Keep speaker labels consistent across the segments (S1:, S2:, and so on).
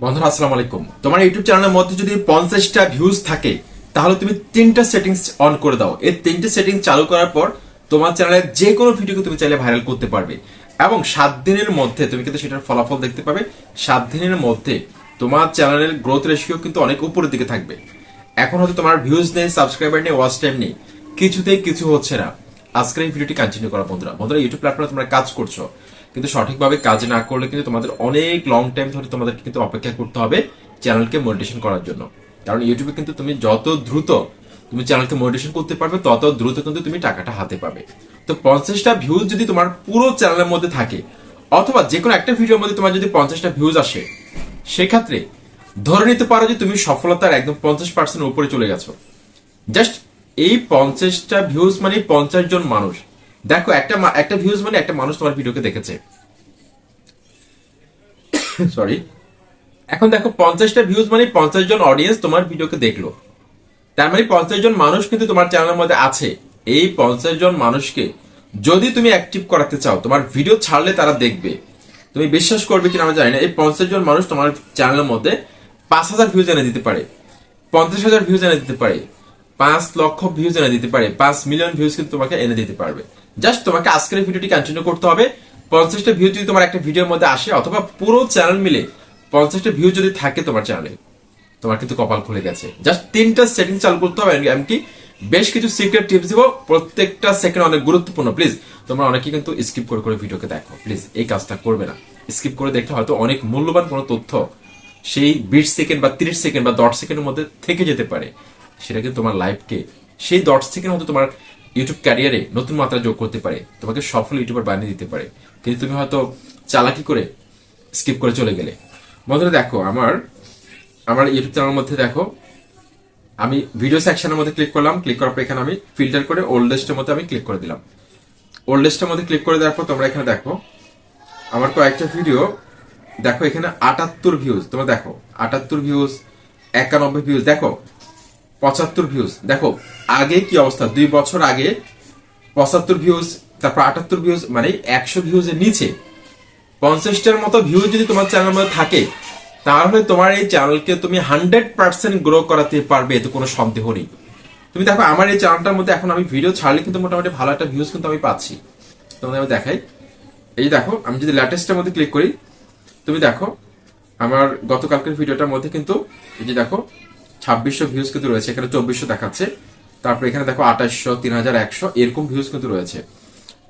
S1: বন্ধুরা আসসালামু আলাইকুম। তোমার ইউটিউব চ্যানেলের মধ্যে যদি 50টা ভিউজ থাকে তাহলে তুমি তিনটা সেটিংস অন করে দাও। এই তিনটা সেটিংস চালু করার পর তোমার চ্যানেলের যে কোনো ভিডিওকে তুমি চাইলে ভাইরাল করতে পারবে এবং 7 দিনের মধ্যে তুমি কিন্তু সেটার ফলাফল দেখতে পাবে। 7 দিনের মধ্যে তোমার চ্যানেলের গ্রোথ রেশিও কিন্তু অনেক উপরের দিকে থাকবে। এখন হয়তো তোমার ভিউজ নেই, সাবস্ক্রাইবার নেই, ওয়াচ টাইম নেই, কিছুতেই কিছু হচ্ছে না। আজকের এই ভিডিওটি কন্টিনিউ করা বন্ধুরা ইউটিউব প্ল্যাটফর্মে তোমরা কাজ করছো কিন্তু সঠিকভাবে কাজ না করলে কিন্তু তোমাদের অনেক লং টাইম ধরে তোমাদেরকে কিন্তু অপেক্ষা করতে হবে চ্যানেলকে মনিটাইজেশন করার জন্য। কারণ ইউটিউবে কিন্তু তুমি যত দ্রুত তুমি চ্যানেলকে মনিটাইজেশন করতে পারবে তত দ্রুত কিন্তু তুমি টাকাটা হাতে পাবে। তো 50টা ভিউজ যদি তোমার পুরো চ্যানেলের মধ্যে থাকে অথবা যে কোনো একটা ভিডিওর মধ্যে তোমার যদি 50টা ভিউজ আসে, সেক্ষেত্রে ধরে নিতে পারো যে তুমি সফলতার একদম 50% উপরে চলে গেছো। জাস্ট এই 50টা ভিউজ মানে 50 জন মানুষ। দেখো একটা ভিউজ মানে একটা মানুষ তোমার ভিডিওকে দেখেছে। সরি, এখন দেখো 50টা ভিউজ মানে 50 জন অডিয়েন্স তোমার ভিডিওকে দেখলো। তার মানে 50 জন মানুষ কিন্তু তোমার চ্যানেলের মধ্যে আছে। এই 50 জন মানুষকে যদি তুমি অ্যাক্টিভ করাতে চাও, তোমার ভিডিও ছাড়লে তারা দেখবে। তুমি বিশ্বাস করবে কিনা আমি জানি না, এই 50 জন মানুষ তোমার চ্যানেলের মধ্যে 5,000 ভিউজ এনে দিতে পারে, 50,000 ভিউজ এনে দিতে পারে, 5 লক্ষ ভিউজ এনে দিতে পারে, 5 মিলিয়ন ভিউজ কিন্তু তোমাকে এনে দিতে পারবে। জাস্ট তোমাকে আজকের ভিডিওটি কন্টিনিউ করতে হবে। 50টা ভিউজ যদি তোমার একটা ভিডিওর মধ্যে আসে অথবা পুরো চ্যানেল মিলে 50টা ভিউজ যদি থাকে তোমার চ্যানেলে, তোমার কিন্তু কপাল খুলে গেছে। জাস্ট তিনটা সেটিং চালু করতে হবে। এমনকি বেশ কিছু সিক্রেট টিপস দিব, প্রত্যেকটা সেকেন্ড অনেক গুরুত্বপূর্ণ। প্লিজ তোমরা অনেকে কিন্তু স্কিপ করে করে ভিডিওকে দেখো, প্লিজ এই কাজটা করবে না। স্কিপ করে দেখলে হয়তো অনেক মূল্যবান কোনো তথ্য সেই 20 সেকেন্ড বা 30 সেকেন্ড বা 10 সেকেন্ডের মধ্যে থেকে যেতে পারে। সেটা কিন্তু তোমার লাইফকে, সেই 10 সেকেন্ড হয়তো তোমার ইউটিউব ক্যারিয়ারে নতুন মাত্রা যোগ করতে পারে, তোমাকে সফল ইউটিউবার বানিয়ে দিতে পারে। কিন্তু তুমি হয়তো চালাকি করে স্কিপ করে চলে গেলে। বন্ধুরা দেখো, আমার আমার ইউটিউব চ্যানেলের মধ্যে দেখো, আমি ভিডিও সেকশনের মধ্যে ক্লিক করলাম। ক্লিক করার পর এখানে আমি ফিল্টার করে ওল্ডেস্টের মধ্যে আমি ক্লিক করে দিলাম। ওল্ডেস্টের মধ্যে ক্লিক করে দেওয়ার পর তোমরা এখানে দেখো আমার কয়েকটা ভিডিও। দেখো এখানে 78 ভিউজ, তোমরা দেখো 78 ভিউজ, 91 ভিউজ, দেখো 75 ভিউজ। দেখো আগে কি অবস্থা, 2 বছর আগে 75 ভিউজ, তারপর 78 ভিউজ, মানে 100 ভিউজের নিচে 50টার মতো ভিউজ যদি তোমার চ্যানেলের মধ্যে থাকে তাহলে তোমার এই চ্যানেলকে তুমি 100% গ্রো করাতে পারবে, এতে কোনো সন্দেহ নেই। তুমি দেখো আমার এই চ্যানেলটার মধ্যে এখন আমি ভিডিও ছাড়লে কিন্তু মোটামুটি ভালো একটা ভিউজ কিন্তু আমি পাচ্ছি। তোমাদের আমি দেখাই, এই যে দেখো আমি যদি লেটেস্টের মধ্যে ক্লিক করি, তুমি দেখো আমার গতকালকের ভিডিওটার মধ্যে কিন্তু এই যে দেখো 2600 ভিউজ কিন্তু রয়েছে, এখানে 2400 দেখাচ্ছে। তারপর এখানে দেখো 2800, 3100 এরকম ভিউজ কিন্তু রয়েছে।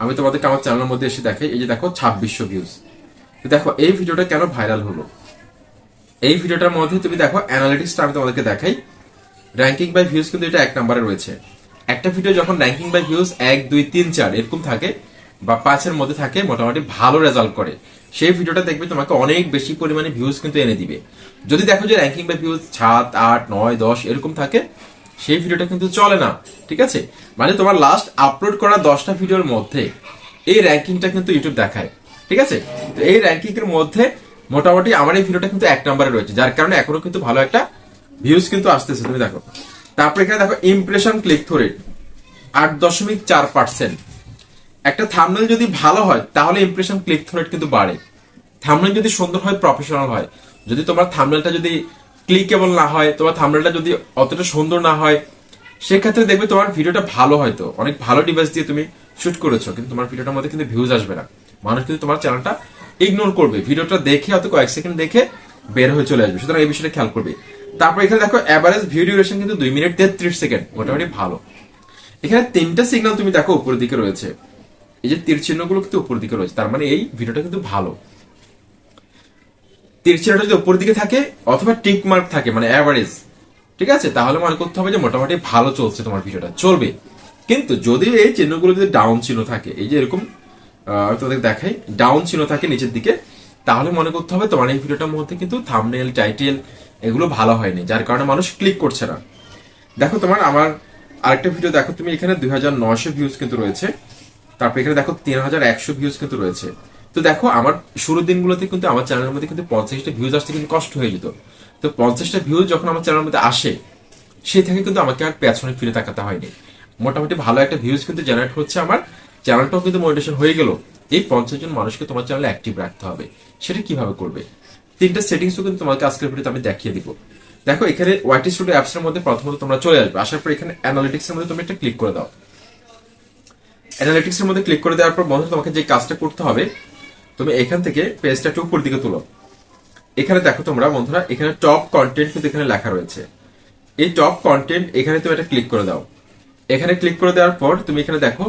S1: আমি তোমাদেরকে আমার চ্যানেলের মধ্যে এসে দেখাই, এই যে দেখো 2600 ভিউজ। দেখো এই ভিডিওটা কেন ভাইরাল হলো। এই ভিডিওটার মধ্যে তুমি দেখো অ্যানালিটিক্সটা আমি তোমাদেরকে দেখাই। র্যাঙ্কিং বাই ভিউজ কিন্তু এটা 1 নম্বরে রয়েছে। একটা ভিডিও যখন র্যাঙ্কিং বাই ভিউজ 1, 2, 3, 4 এরকম থাকে বা 5-এর মধ্যে থাকে, মোটামুটি ভালো রেজাল্ট করে, সেই ভিডিওটা দেখবে তোমাকে অনেক বেশি পরিমাণে ভিউজ কিন্তু এনে দিবে। যদি দেখো যে র্যাঙ্কিং বাই ভিউজ 7, 8, 9, 10 এরকম থাকে, সেই ভিডিওটা কিন্তু চলে না। ঠিক আছে, মানে তোমার লাস্ট আপলোড করা 10টা ভিডিওর মধ্যে এই র্যাঙ্কিংটা কিন্তু ইউটিউব দেখায়। ঠিক আছে, তো এই র্যাঙ্কিং এর মধ্যে মোটামুটি আমার এই ভিডিওটা কিন্তু 1 নম্বরে রয়েছে, যার কারণে এখনো কিন্তু ভালো একটা ভিউজ কিন্তু আসতেছে। তুমি দেখো তারপর এখানে দেখো ইমপ্রেশন ক্লিক থ্রু রেট 8.4%। একটা থাম্বনেল যদি ভালো হয় তাহলে ইমপ্রেশন ক্লিক থ্রু রেট কিন্তু বাড়ে। থাম্বনেল যদি সুন্দর হয়, প্রফেশনাল হয়, যদি তোমার থাম্বনেলটা যদি ক্লিকেবল না হয়, তোমার থাম্বনেলটা যদি অতটা সুন্দর না হয়, সেক্ষেত্রে দেখবে তোমার ভিডিওটা ভালো, হয়তো অনেক ভালো ডিভাইস দিয়ে তুমি শুট করেছো, কিন্তু তোমার ভিডিওটার মধ্যে কিন্তু ভিউজ আসবে না। মানুষ কিন্তু তোমার চ্যানেলটা ইগনোর করবে, ভিডিওটা দেখে হয়তো কয়েক সেকেন্ড দেখে বের হয়ে চলে আসবে। সুতরাং এই বিষয়টা খেয়াল করবে। তারপর এখানে দেখো এভারেজ ভিডিও ডিউরেশন কিন্তু 2 মিনিট 33 সেকেন্ড, মোটামুটি ভালো। এখানে 3টা সিগন্যাল তুমি দেখো উপরের দিকে রয়েছে, এই যে তীর চিহ্নগুলো কিন্তু উপরের দিকে রয়েছে, তার মানে এই ভিডিওটা কিন্তু ভালো। তীর চিহ্নটা যদি উপরের দিকে থাকে অথবা টিক মার্ক থাকে, মানে অ্যাভারেজ, ঠিক আছে, তাহলে মনে করতে হবে যে মোটামুটি ভালো চলছে, তোমার ভিডিওটা চলবে। কিন্তু যদি এই চিহ্নগুলো যদি ডাউন চিহ্ন থাকে, এই যে এরকম তোমাদের দেখাই ডাউন চিহ্ন থাকে নিচের দিকে, তাহলে মনে করতে হবে তোমার এই ভিডিওটার মধ্যে কিন্তু থাম্বনেল, টাইটেল এগুলো ভালো হয়নি, যার কারণে মানুষ ক্লিক করছে না। দেখো তোমার আমার আরেকটা ভিডিও দেখো, তুমি এখানে 2900 ভিউজ কিন্তু রয়েছে। তারপর এখানে দেখো 3100 ভিউজ কিন্তু রয়েছে। তো দেখো আমার শুরুর দিনগুলোতে কিন্তু আমার চ্যানেলের মধ্যে কিন্তু 50টা ভিউজ আসতে কিন্তু কষ্ট হয়ে যেত। তো 50টা ভিউজ যখন আমার চ্যানেলের মধ্যে আসে, সেই থেকে কিন্তু আমাকে আর পেছনে ফিরে তাকাতে হয়নি। মোটামুটি ভালো একটা ভিউজ কিন্তু জেনারেট হচ্ছে, আমার চ্যানেলটাও কিন্তু মনিটাইজেশন হয়ে গেল। এই 50 জন মানুষকে তোমার চ্যানেলে অ্যাক্টিভ রাখতে হবে। সেটা কিভাবে করবে? তিনটা সেটিংসও কিন্তু তোমাকে আজকের ভিডিওতে আমি দেখিয়ে দিব। দেখো এখানে ওয়াইটি স্টুডিও অ্যাপস এর মধ্যে প্রথমত তোমরা চলে আসবে, আসার পর এখানে অ্যানালিটিক্স এর মধ্যে তুমি একটা ক্লিক করে দাও। অ্যানালিটিক্স এর মধ্যে ক্লিক করে দেওয়ার পর বন্ধু তোমাকে যে কাজটা করতে হবে, তুমি এখান থেকে পেজটা একটু উপর দিকে তুলো। এখানে দেখো তোমরা বন্ধুরা, এখানে টপ কন্টেন্ট কিন্তু এখানে লেখা রয়েছে। এই টপ কন্টেন্ট এখানে তুমি এটা ক্লিক করে দাও। এখানে ক্লিক করে দেওয়ার পর তুমি এখানে দেখো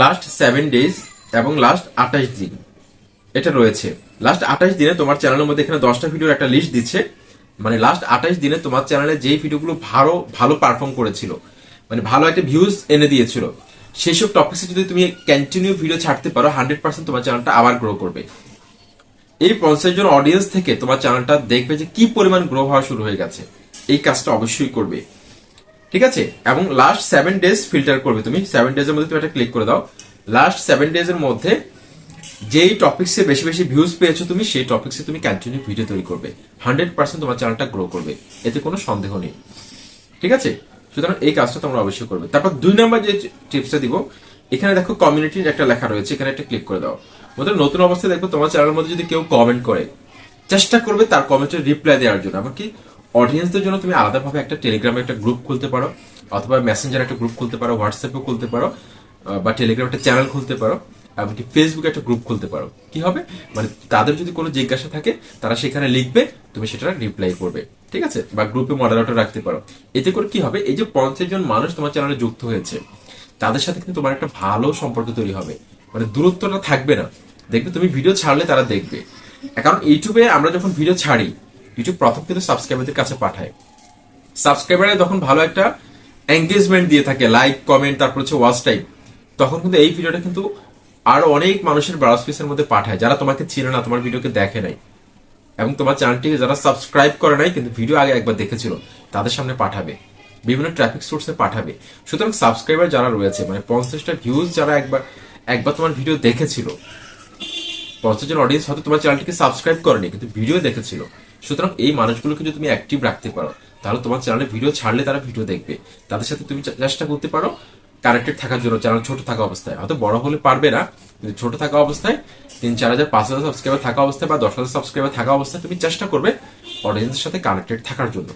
S1: লাস্ট 7 ডেজ এবং লাস্ট 28 দিন এটা রয়েছে। লাস্ট 28 দিনে তোমার চ্যানেলের মধ্যে এখানে 10টা ভিডিওর একটা লিস্ট দিচ্ছে। মানে লাস্ট 28 দিনে তোমার চ্যানেলে যেই ভিডিওগুলো ভালো ভালো পারফর্ম করেছিল, মানে ভালো একটা ভিউজ এনে দিয়েছিল, সেসব টপিক্সে যদি তুমি কন্টিনিউ ভিডিও ছাড়তে পারো 100% তোমার চ্যানেলটা আবার গ্রো করবে। এই 50 জন অডিয়েন্স থেকে তোমার চ্যানেলটা দেখবে যে কি পরিমাণ গ্রো হওয়া শুরু হয়ে গেছে। এই কাজটা অবশ্যই করবে, ঠিক আছে। এবং লাস্ট 7 ডেজ ফিল্টার করবে তুমি। 7 ডেজ এর মধ্যে তুমি এটা ক্লিক করে দাও। লাস্ট 7 ডেজ এর মধ্যে যেই টপিক্সে বেশি বেশি ভিউজ পেয়েছো তুমি, সেই টপিক্সে তুমি কন্টিনিউ ভিডিও তৈরি করবে। 100% তোমার চ্যানেলটা গ্রো করবে, এতে কোনো সন্দেহ নেই, ঠিক আছে। সুতরাং এই কাজটা তোমরা অবশ্যই করবে। তারপর 2 নাম্বার যে টিপসটা দিব, এখানে দেখো কমিউনিটির একটা লেখা রয়েছে, এখানে একটা ক্লিক করে দাও। বন্ধুরা নতুন অবস্থায় দেখো তোমার চ্যানেলের মধ্যে যদি কেউ কমেন্ট করে, চেষ্টা করবে তার কমেন্টের রিপ্লাই দেওয়ার জন্য। এমনকি অডিয়েন্সদের জন্য তুমি আলাদাভাবে একটা টেলিগ্রামে একটা গ্রুপ খুলতে পারো, অথবা মেসেঞ্জার একটা গ্রুপ খুলতে পারো, হোয়াটসঅ্যাপে খুলতে পারো, বা টেলিগ্রাম একটা চ্যানেল খুলতে পারো, এমনকি ফেসবুকে একটা গ্রুপ খুলতে পারো। কি হবে, মানে তাদের যদি কোনো জিজ্ঞাসা থাকে তারা সেখানে লিখবে, তুমি সেটা রিপ্লাই করবে, ঠিক আছে। বা গ্রুপে মডারেটর রাখতে পারো। এতে করে কি হবে, এই যে 50 জন মানুষ তোমার চ্যানেলে যুক্ত হয়েছে, তাদের সাথে কিন্তু তোমার একটা ভালো সম্পর্ক তৈরি হবে, মানে দূরত্বটা থাকবে না। দেখবে তুমি ভিডিও ছাড়লে তারা দেখবে। কারণ ইউটিউবে আমরা যখন ভিডিও ছাড়ি, ইউটিউব প্রথম কিন্তু সাবস্ক্রাইবারদের কাছে পাঠায়। সাবস্ক্রাইবারে যখন ভালো একটা এঙ্গেজমেন্ট দিয়ে থাকে, লাইক কমেন্ট তারপর হচ্ছে ওয়াচ টাইম, তখন কিন্তু এই ভিডিওটা কিন্তু আরো অনেক মানুষের ব্রাউজ পিসের মধ্যে পাঠায়, যারা তোমাকে চিনে না, তোমার ভিডিওকে দেখে নাই, এবং তোমার চ্যানেলটিকে যারা সাবস্ক্রাইব করে নাই কিন্তু ভিডিও আগে একবার দেখেছিল, তাদের সামনে পাঠাবে, বিভিন্ন ট্রাফিক সোর্সে পাঠাবে। সুতরাং সাবস্ক্রাইবার যারা রয়েছে, মানে 50টা ভিউজ যারা একবার একবার তোমার ভিডিও দেখেছিল, 50 জন অডিয়েন্স হয়তো তোমার চ্যানেলটিকে সাবস্ক্রাইব করেনি কিন্তু ভিডিও দেখেছিল। সুতরাং এই মানুষগুলোকে যদি তুমি অ্যাক্টিভ রাখতে পারো, তাহলে তোমার চ্যানেলে ভিডিও ছাড়লে তারা ভিডিও দেখবে। তাদের সাথে তুমি চেষ্টা করতে পারো কানেক্টেড থাকার জন্য। চ্যানেল ছোট থাকা অবস্থায়, হয়তো বড় হলে পারবে না, কিন্তু ছোট থাকা অবস্থায় 3-4 হাজার 5 হাজার সাবস্ক্রাইবার থাকা অবস্থায় বা 10,000 সাবস্ক্রাইবার থাকা অবস্থায় তুমি চেষ্টা করবে অডিয়েন্সের সাথে কানেক্টেড থাকার জন্য।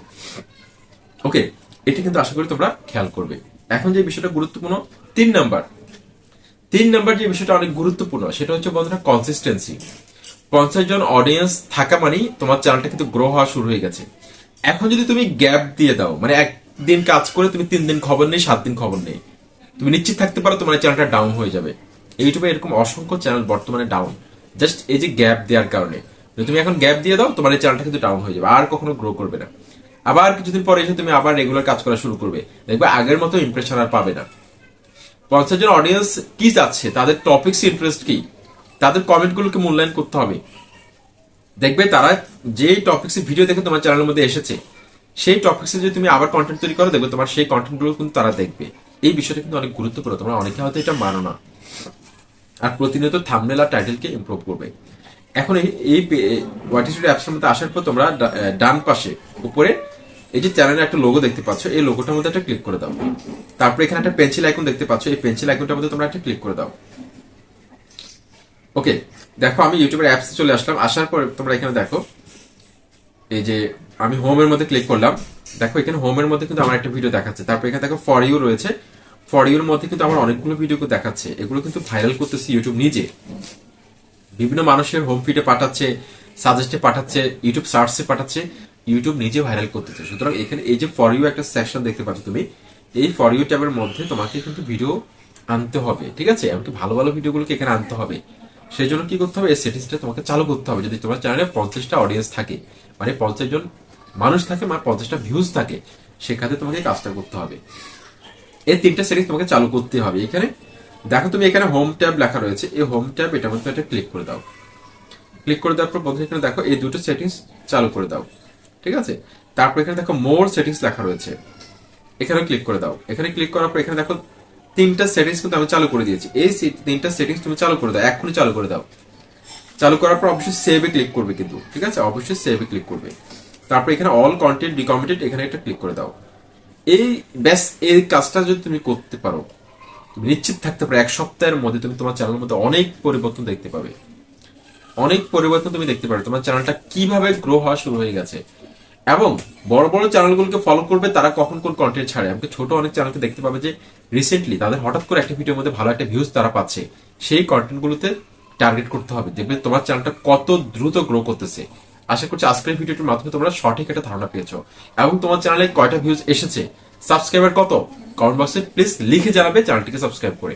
S1: ওকে, এটা কিন্তু আশা করি তোমরা খেয়াল করবে। এখন যে বিষয়টা গুরুত্বপূর্ণ, 3 নাম্বার যে বিষয়টা অনেক গুরুত্বপূর্ণ, সেটা হচ্ছে বন্ধুরা কনসিস্টেন্সি। 50 জন অডিয়েন্স থাকা মানেই তোমার চ্যানেলটা কিন্তু গ্রো হওয়া শুরু হয়ে গেছে। এখন যদি তুমি গ্যাপ দিয়ে দাও, মানে একদিন কাজ করে তুমি 3 দিন খবর নেই, 7 দিন খবর নেই, তুমি নিশ্চিত থাকতে পারো তোমার চ্যানেলটা ডাউন হয়ে যাবে। ইউটিউবে এরকম অসংখ্য চ্যানেল বর্তমানে ডাউন, জাস্ট এই যে গ্যাপ দেওয়ার কারণে। যদি তুমি এখন গ্যাপ দিয়ে দাও, তোমার এই চ্যানেলটা কিন্তু ডাউন হয়ে যাবে, আর কখনো গ্রো করবে না। আবার কিছুদিন পরে এসে তুমি আবার রেগুলার কাজ করা শুরু করবে, দেখবে আগের মতো ইমপ্রেশন আর পাবে না। 50 জন অডিয়েন্স কি চাচ্ছে, তাদের টপিক্স ইন্টারেস্ট কি, তাদের কমেন্টগুলোকে মূল্যায়ন করতে হবে। দেখবে তারা যে টপিক্সে ভিডিও দেখে তোমার চ্যানেলের মধ্যে এসেছে, সেই টপিক্সে যদি তুমি আবার কন্টেন্ট তৈরি করো, দেখবে তোমার সেই কন্টেন্টগুলো কিন্তু তারা দেখবে। এই বিষয়টা কিন্তু অনেক গুরুত্বপূর্ণ, তোমরা অনেকে হয়তো এটা মানো না। আর প্রতিনিয়ত থাম্বনেল আর টাইটেলকে ইমপ্রুভ করবে। এখন এই ওয়াইটি স্টুডিও অ্যাপসের মধ্যে আসার পর তোমরা ডান পাশে উপরে এই যে চ্যানেলের একটা লোগো দেখতে পাচ্ছ, এই লোগোটার মধ্যে একটা ক্লিক করে দাও। তারপরে এখানে একটা পেন্সিল আইকন দেখতে পাচ্ছ, এই পেন্সিল আইকনটার মধ্যে তোমরা একটা ক্লিক করে দাও। ওকে, দেখো আমি ইউটিউবের অ্যাপসে চলে আসলাম। আসার পর তোমরা এখানে দেখো, এই যে আমি হোমের মধ্যে ক্লিক করলাম। দেখো এখানে হোমের মধ্যে কিন্তু আমার একটা ভিডিও দেখাচ্ছে। তারপর এখানে দেখো ফর ইউ রয়েছে, ফর ইউর মধ্যে কিন্তু আমার অনেকগুলো ভিডিও দেখাচ্ছে। এগুলো কিন্তু ভাইরাল করতেছি ইউটিউব নিজে, বিভিন্ন মানুষের হোম ফিডে পাঠাচ্ছে, সাজেস্টে পাঠাচ্ছে, ইউটিউব সার্চে পাঠাচ্ছে, ইউটিউব নিজে ভাইরাল করতেছে। সুতরাং এখানে এই যে ফর ইউ একটা সেকশন দেখতে পাচ্ছ তুমি, এই ফর ইউ ট্যাবের মধ্যে তোমাকে কিন্তু ভিডিও আনতে হবে, ঠিক আছে। এমনকি ভালো ভালো ভিডিওগুলোকে এখানে আনতে হবে। সেই জন্য কি করতে হবে, এই সেটিংসটা তোমাকে চালু করতে হবে। যদি তোমার চ্যানেলে 50টা অডিয়েন্স থাকে, মানে 50 জন মানুষ থাকে, মানে 50টা ভিউজ থাকে, সেখানে তোমাকে কাজটা করতে হবে। এই 3টা সেটিংস তোমাকে চালু করতে হবে। এখানে দেখো তুমি এখানে হোম ট্যাব লেখা রয়েছে, এই হোম ট্যাব এটার মধ্যে একটা ক্লিক করে দাও। ক্লিক করে দেওয়ার পর বন্ধু এখানে দেখো এই দুটো সেটিংস চালু করে দাও, ঠিক আছে। তারপর এখানে দেখো মোর সেটিংস লেখা রয়েছে, এখানে ক্লিক করে দাও। এখানে ক্লিক করার পর এখানে দেখো 3টা সেটিংস কিন্তু আমি চালু করে দিয়েছি। এই 3টা সেটিংস তুমি চালু করে দাও, এক্ষুনি চালু করে দাও। চালু করার পর অবশ্যই সেভে ক্লিক করবে কিন্তু, ঠিক আছে, অবশ্যই সেভে ক্লিক করবে। তারপর এখানে অল কন্টেন্ট রিকমেন্ডেড এখানে একটা ক্লিক করে দাও। এই ব্যাস, এই কাজটা যদি তুমি করতে পারো, তুমি নিশ্চিত থাকতে পারো 1 সপ্তাহের মধ্যে তুমি তোমার চ্যানেলের মধ্যে অনেক পরিবর্তন দেখতে পাবে। অনেক পরিবর্তন তুমি দেখতে পারো, তোমার চ্যানেলটা কিভাবে গ্রো হওয়া শুরু হয়ে গেছে। এবং বড় বড় চ্যানেলগুলোকে ফলো করবে তারা কখন কোন কন্টেন্ট ছাড়ে। আমাকে ছোট অনেক চ্যানেলকে দেখতে পাবে যে রিসেন্টলি তাদের হঠাৎ করে একটা ভিডিওর মধ্যে ভালো একটা ভিউজ তারা পাচ্ছে, সেই কন্টেন্ট গুলোতে টার্গেট করতে হবে, দেখবে তোমার চ্যানেলটা কত দ্রুত গ্রো করতেছে। আশা করছি আজকের ভিডিওটির মাধ্যমে তোমরা সঠিক একটা ধারণা পেয়েছো। এবং তোমার চ্যানেলে কয়টা ভিউজ এসেছে, সাবস্ক্রাইবার কত, কমেন্ট বক্সে প্লিজ লিখে জানাবে চ্যানেলটিকে সাবস্ক্রাইব করে।